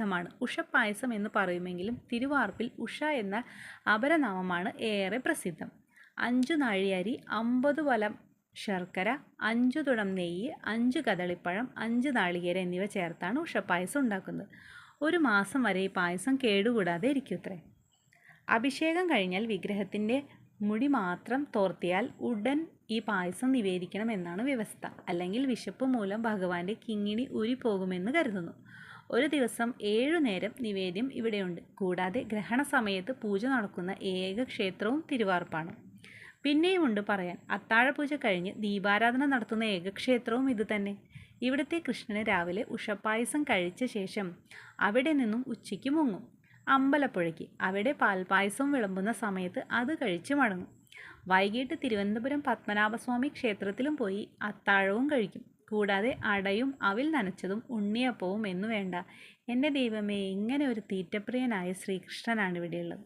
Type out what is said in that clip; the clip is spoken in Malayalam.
മാണ്. ഉഷപ്പായസം എന്ന് പറയുമെങ്കിലും തിരുവാർപ്പിൽ ഉഷ എന്ന അപരനാമമാണ് ഏറെ പ്രസിദ്ധം. 5 നാഴിയരി, 50 വലം ശർക്കര, 5 തുടം നെയ്യ്, 5 കദളിപ്പഴം, 5 നാളികേരം എന്നിവ ചേർത്താണ് ഉഷപ്പായസം ഉണ്ടാക്കുന്നത്. ഒരു മാസം വരെ ഈ പായസം കേടുകൂടാതെ ഇരിക്കൂത്രേ. അഭിഷേകം കഴിഞ്ഞാൽ വിഗ്രഹത്തിൻ്റെ മുടി മാത്രം തോർത്തിയാൽ ഉടൻ ഈ പായസം നിവേദിക്കണം എന്നാണ് വ്യവസ്ഥ. അല്ലെങ്കിൽ വിശപ്പ് മൂലം ഭഗവാന്റെ കിങ്ങിണി ഊരിപ്പോകുമെന്ന് കരുതുന്നു. ഒരു ദിവസം 7 നേരം നിവേദ്യം ഇവിടെയുണ്ട്. കൂടാതെ ഗ്രഹണ സമയത്ത് പൂജ നടക്കുന്ന ഏക ക്ഷേത്രവും തിരുവാർപ്പാണ്. പിന്നെയുമുണ്ട് പറയാൻ. അത്താഴപൂജ കഴിഞ്ഞ് ദീപാരാധന നടത്തുന്ന ഏക ക്ഷേത്രവും ഇതുതന്നെ. ഇവിടുത്തെ കൃഷ്ണന് രാവിലെ ഉഷപ്പായസം കഴിച്ച ശേഷം അവിടെ നിന്നും ഉച്ചയ്ക്ക് മുങ്ങും അമ്പലപ്പുഴയ്ക്ക്. അവിടെ പാൽപ്പായസം വിളമ്പുന്ന സമയത്ത് അത് കഴിച്ച് മടങ്ങും. വൈകിട്ട് തിരുവനന്തപുരം പത്മനാഭസ്വാമി ക്ഷേത്രത്തിലും പോയി അത്താഴവും കഴിക്കും. കൂടാതെ അടയും അവിൽ നനച്ചതും ഉണ്ണിയപ്പവും എന്നു വേണ്ട. എൻ്റെ ദൈവമേ, ഇങ്ങനെ ഒരു തീറ്റപ്രിയനായ ശ്രീകൃഷ്ണനാണ് ഇവിടെയുള്ളത്.